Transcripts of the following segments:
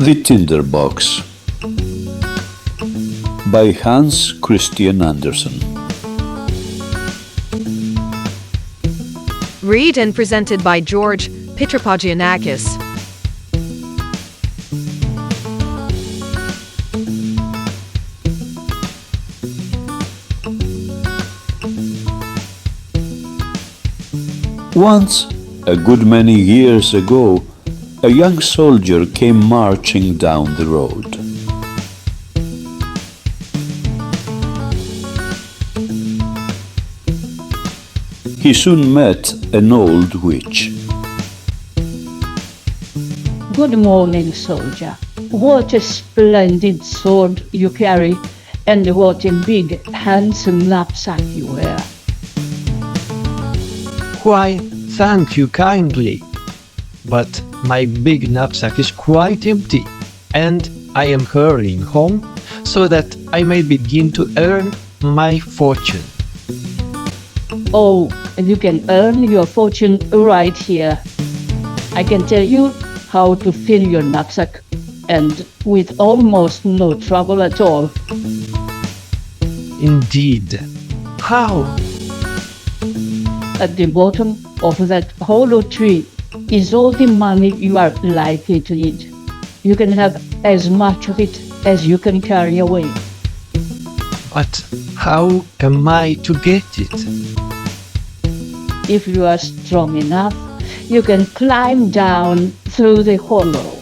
The Tinder Box by Hans Christian Andersen. Read and presented by George Pitropogiannakis. Once, a good many years ago, a young soldier came marching down the road. He soon met an old witch. Good morning, soldier. What a splendid sword you carry, and what a big, handsome knapsack you wear. Why, thank you kindly. But my big knapsack is quite empty, and I am hurrying home so that I may begin to earn my fortune. Oh, and you can earn your fortune right here. I can tell you how to fill your knapsack, and with almost no trouble at all. Indeed. How? At the bottom of that hollow tree is all the money you are likely to need. You can have as much of it as you can carry away. But how am I to get it? If you are strong enough, you can climb down through the hollow.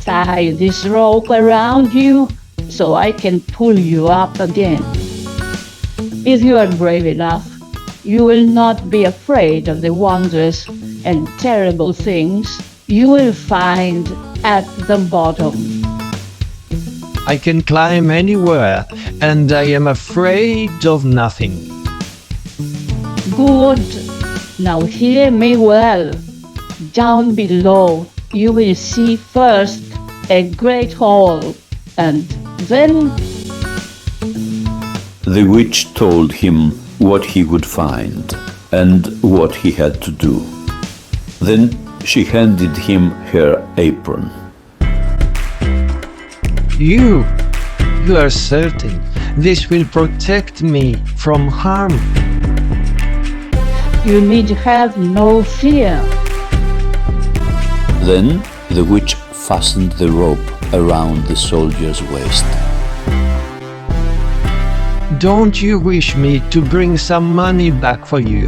Tie this rope around you so I can pull you up again. If you are brave enough, you will not be afraid of the wondrous and terrible things you will find at the bottom. I can climb anywhere, and I am afraid of nothing. Good. Now hear me well. Down below you will see first a great hall, and then... The witch told him what he would find and what he had to do. Then she handed him her apron. You are certain this will protect me from harm? You need have no fear. Then the witch fastened the rope around the soldier's waist. Don't you wish me to bring some money back for you?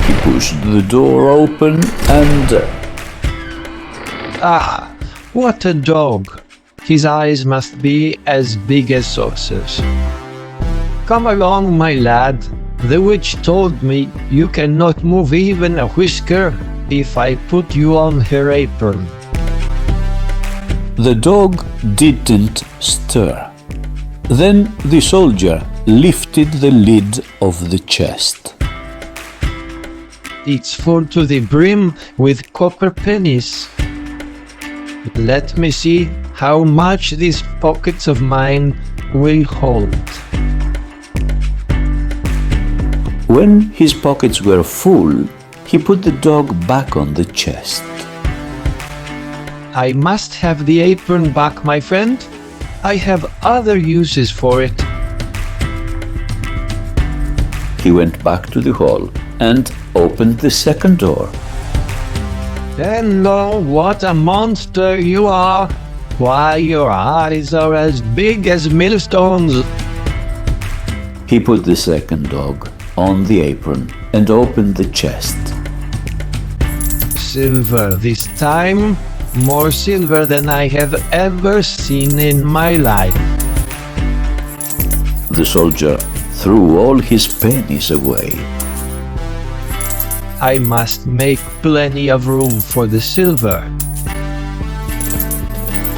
He pushed the door open and... Ah, what a dog! His eyes must be as big as saucers. Come along, my lad. The witch told me you cannot move even a whisker if I put you on her apron. The dog didn't stir. Then the soldier lifted the lid of the chest. It's full to the brim with copper pennies. Let me see how much these pockets of mine will hold. When his pockets were full, he put the dog back on the chest. I must have the apron back, my friend. I have other uses for it. He went back to the hall and opened the second door. Hello, what a monster you are! Why, your eyes are as big as millstones. He put the second dog on the apron and opened the chest. Silver this time, more silver than I have ever seen in my life. The soldier threw all his pennies away. I must make plenty of room for the silver.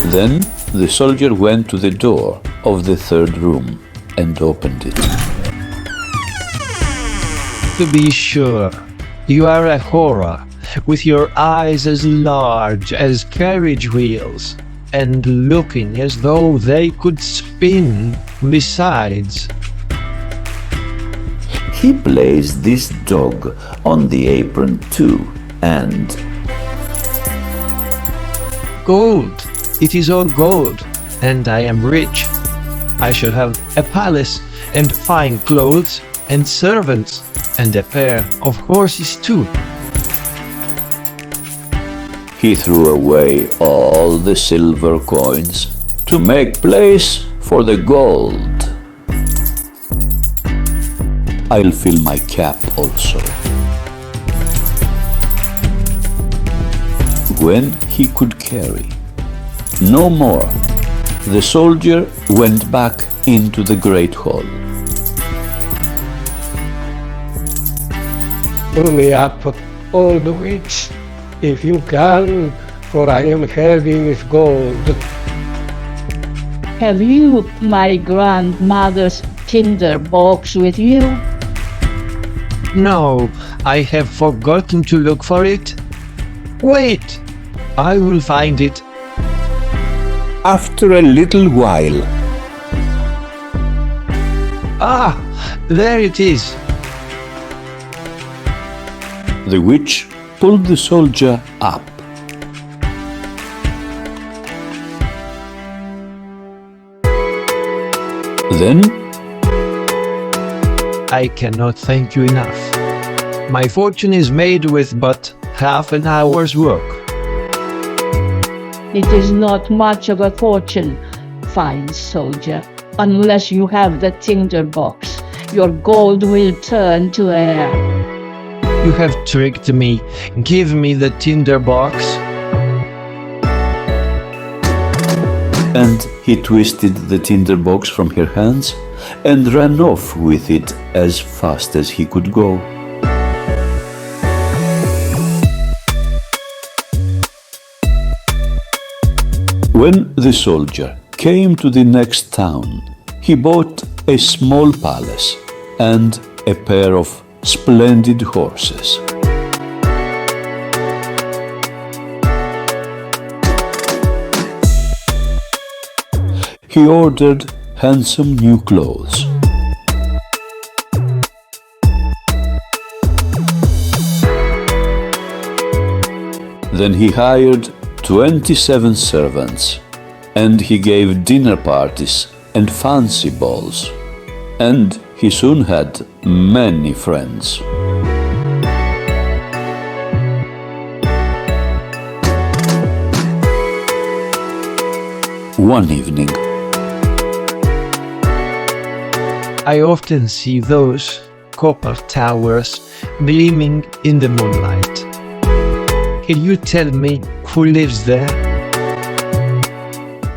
Then the soldier went to the door of the third room and opened it. To be sure, you are a horror, with your eyes as large as carriage wheels, and looking as though they could spin besides. He placed this dog on the apron too, and Gold! It is all gold, and I am rich. I shall have a palace, and fine clothes, and servants, and a pair of horses too. he threw away all the silver coins to make place for the gold. I'll fill my cap also. When he could carry no more, the soldier went back into the great hall. Fill me up, old witch, if you can, for I am heavy with gold. Have you my grandmother's Tinder Box with you? No, I have forgotten to look for it. Wait, I will find it. After a little while, Ah, there it is. the witch pulled the soldier up. Then I cannot thank you enough. My fortune is made with but half an hour's work. It is not much of a fortune, fine soldier, unless you have the Tinder Box. Your gold will turn to air. You have tricked me. Give me the Tinder Box. and he twisted the tinder box from her hands and ran off with it as fast as he could go. When the soldier came to the next town, he bought a small palace and a pair of splendid horses. He ordered handsome new clothes. Then he hired 27 servants, and he gave dinner parties and fancy balls, and he soon had many friends. One evening, I often see those copper towers gleaming in the moonlight. Can you tell me who lives there?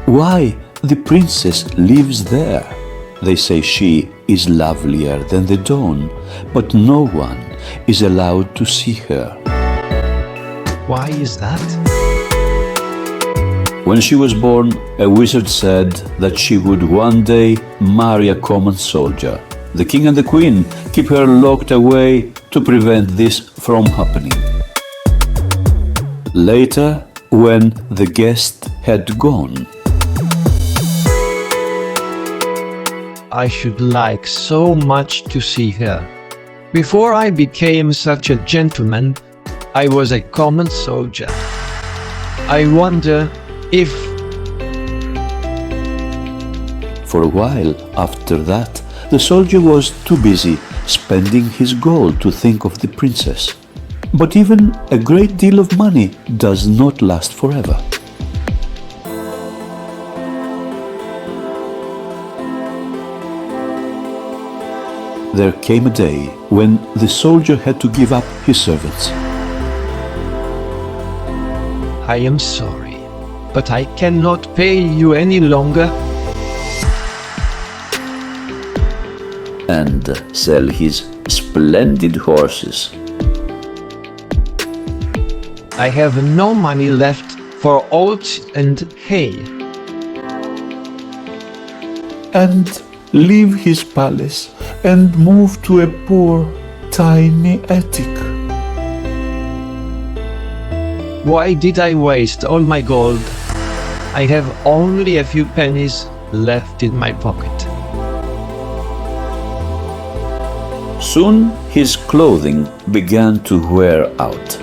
why the princess lives there? They say she is lovelier than the dawn, but no one is allowed to see her. Why is that? When she was born, a wizard said that she would one day marry a common soldier. The king and the queen keep her locked away to prevent this from happening. Later, when the guest had gone, I should like so much to see her. Before I became such a gentleman, I was a common soldier. I wonder if... for a while after that, the soldier was too busy spending his gold to think of the princess. But even a great deal of money does not last forever. There came a day when the soldier had to give up his servants. I am sorry, but I cannot pay you any longer. And sell his splendid horses. I have no money left for oats and hay. And leave his palace and move to a poor, tiny attic. Why did I waste all my gold? I have only a few pennies left in my pocket. Soon his clothing began to wear out.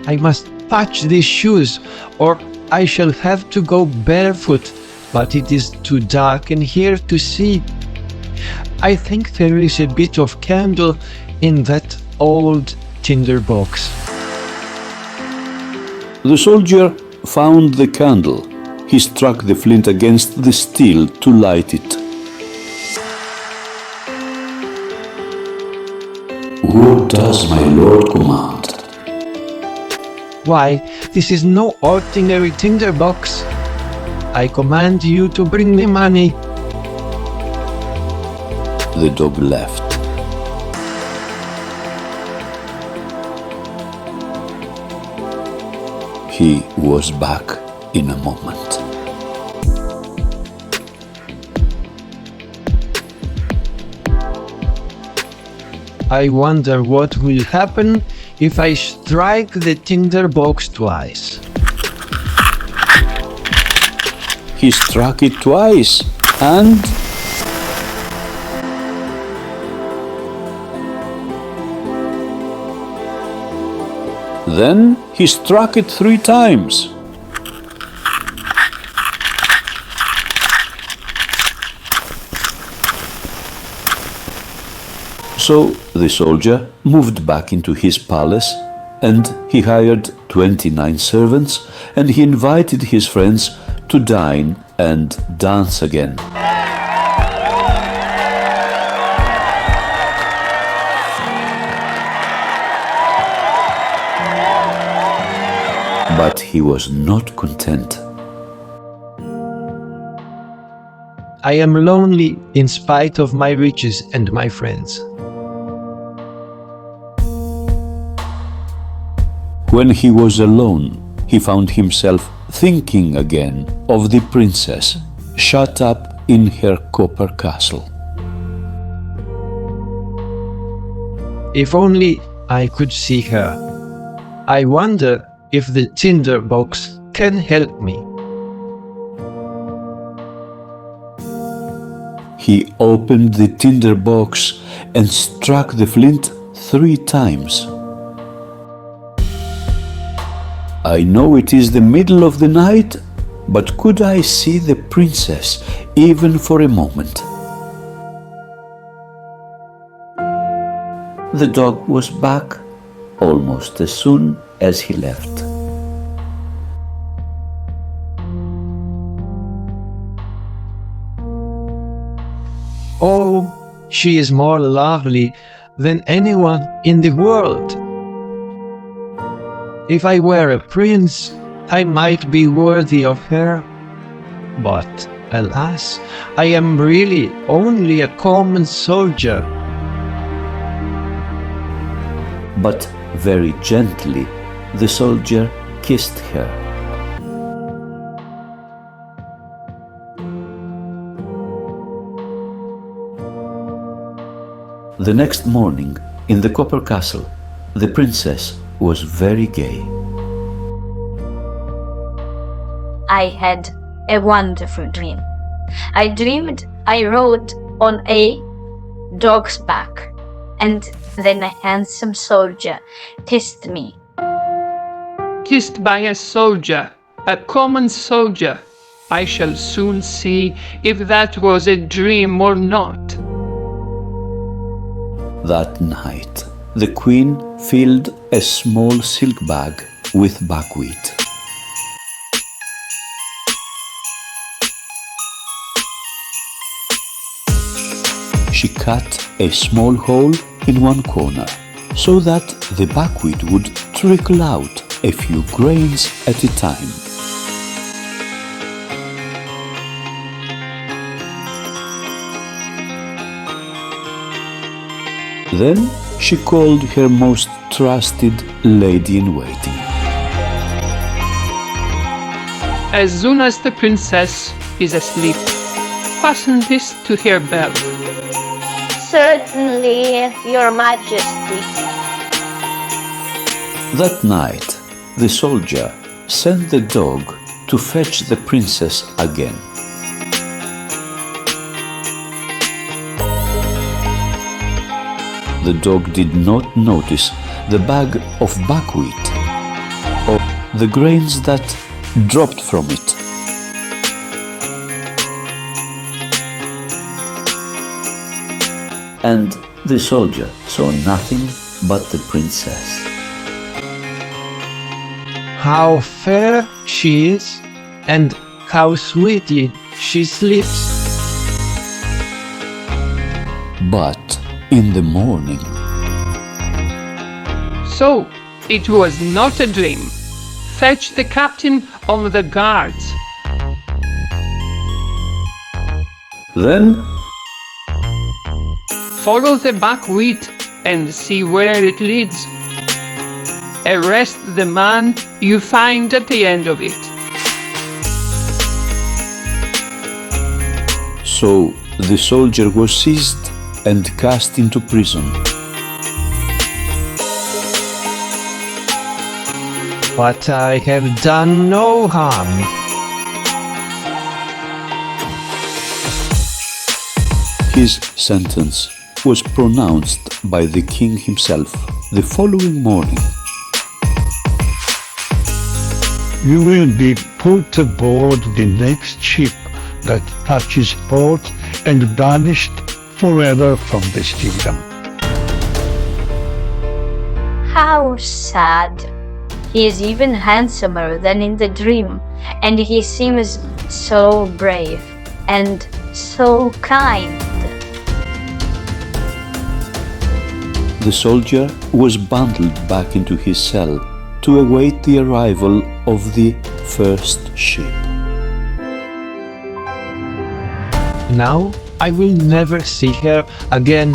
I must patch these shoes, or I shall have to go barefoot, but it is too dark in here to see. I think there is a bit of candle in that old tinder box. The soldier found the candle. He struck the flint against the steel to light it. What does my lord command? Why, this is no ordinary tinder box. I command you to bring me money. The dog left. He was back in a moment. I wonder what will happen if I strike the tinder box twice. He struck it twice, and then he struck it 3 times. So the soldier moved back into his palace, and he hired 29 servants, and he invited his friends to dine and dance again. But he was not content. I am lonely in spite of my riches and my friends. When he was alone, he found himself thinking again of the princess shut up in her copper castle. If only I could see her. I wonder if the tinder box can help me. He opened the tinder box and struck the flint 3 times. I know it is the middle of the night, but could I see the princess even for a moment? The dog was back almost as soon as he left. Oh, she is more lovely than anyone in the world. If I were a prince, I might be worthy of her. But, alas, I am really only a common soldier. But very gently, the soldier kissed her. The next morning, in the copper castle, the princess was very gay. I had a wonderful dream. I dreamed I rode on a dog's back, and then a handsome soldier kissed me. Kissed by a soldier, a common soldier. I shall soon see if that was a dream or not. That night, the queen filled a small silk bag with buckwheat. She cut a small hole in one corner so that the buckwheat would trickle out a few grains at a time. Then she called her most trusted lady-in-waiting. As soon as the princess is asleep, fasten this to her belt. Certainly, Your Majesty. That night, the soldier sent the dog to fetch the princess again. The dog did not notice the bag of buckwheat or the grains that dropped from it. And the soldier saw nothing but the princess. How fair she is, and how sweetly she sleeps. But in the morning, So, it was not a dream. Fetch the captain of the guards. then Follow the buckwheat and see where it leads. Arrest the man you find at the end of it. so the soldier was seized and cast into prison. But I have done no harm. His sentence was pronounced by the king himself the following morning. You will be put aboard the next ship that touches port and banished forever from this kingdom. How sad. He is even handsomer than in the dream, and he seems so brave and so kind. The soldier was bundled back into his cell to await the arrival of the first ship. Now I will never see her again,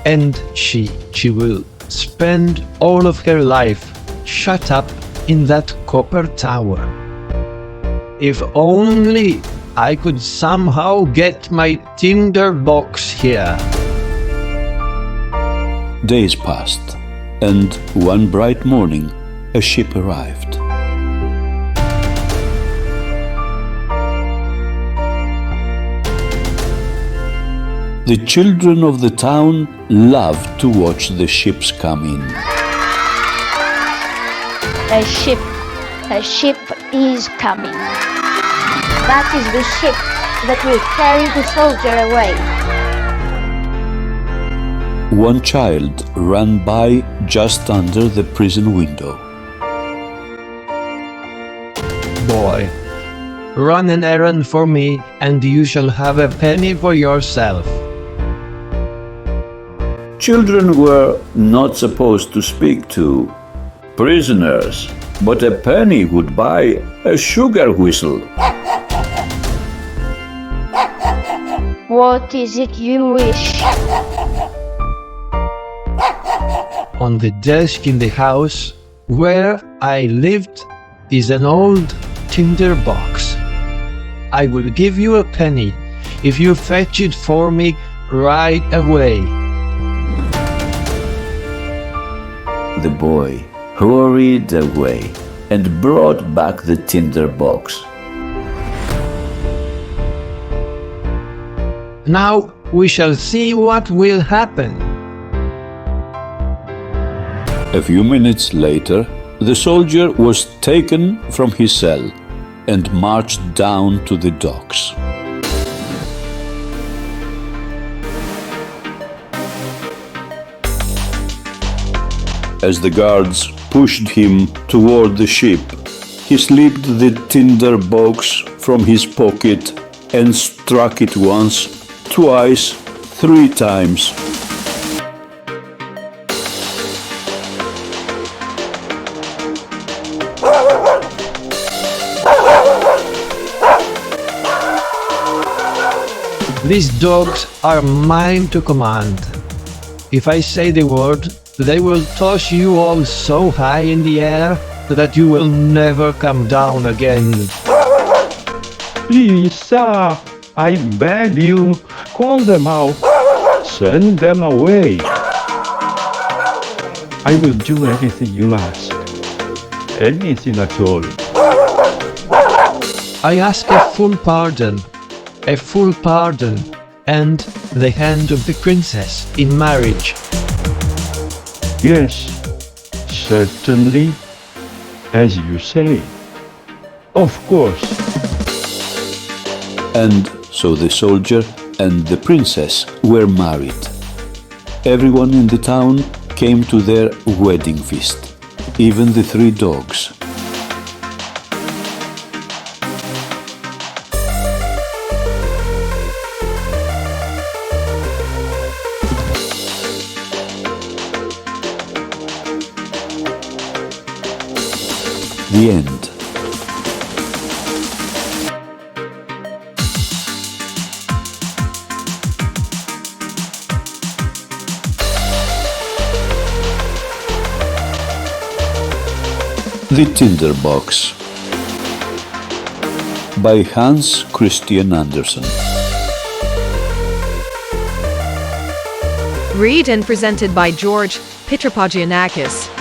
and she will spend all of her life shut up in that copper tower. If only I could somehow get my Tinder Box here. Days passed, and one bright morning a ship arrived. The children of the town loved to watch the ships come in. A ship is coming. That is the ship that will carry the soldier away. One child ran by just under the prison window. Boy, run an errand for me, and you shall have a penny for yourself. Children were not supposed to speak to prisoners, but a penny would buy a sugar whistle. What is it you wish? On the desk in the house where I lived is an old Tinder Box. I will give you a penny if you fetch it for me right away. The boy hurried away and brought back the Tinder Box. Now we shall see what will happen. A few minutes later, the soldier was taken from his cell and marched down to the docks. As the guards pushed him toward the ship, he slipped the Tinder Box from his pocket and struck it once, twice, 3 times. These dogs are mine to command. If I say the word, they will toss you all so high in the air that you will never come down again. Please, sir, I beg you, call them out. Send them away. I will do anything you ask. anything at all. I ask a full pardon, and the hand of the princess in marriage. Yes, certainly, as you say. Of course. And so the soldier and the princess were married. Everyone in the town came to their wedding feast, even the 3 dogs. The end. The Tinder Box by Hans Christian Andersen. Read and presented by George Pitropogiannakis.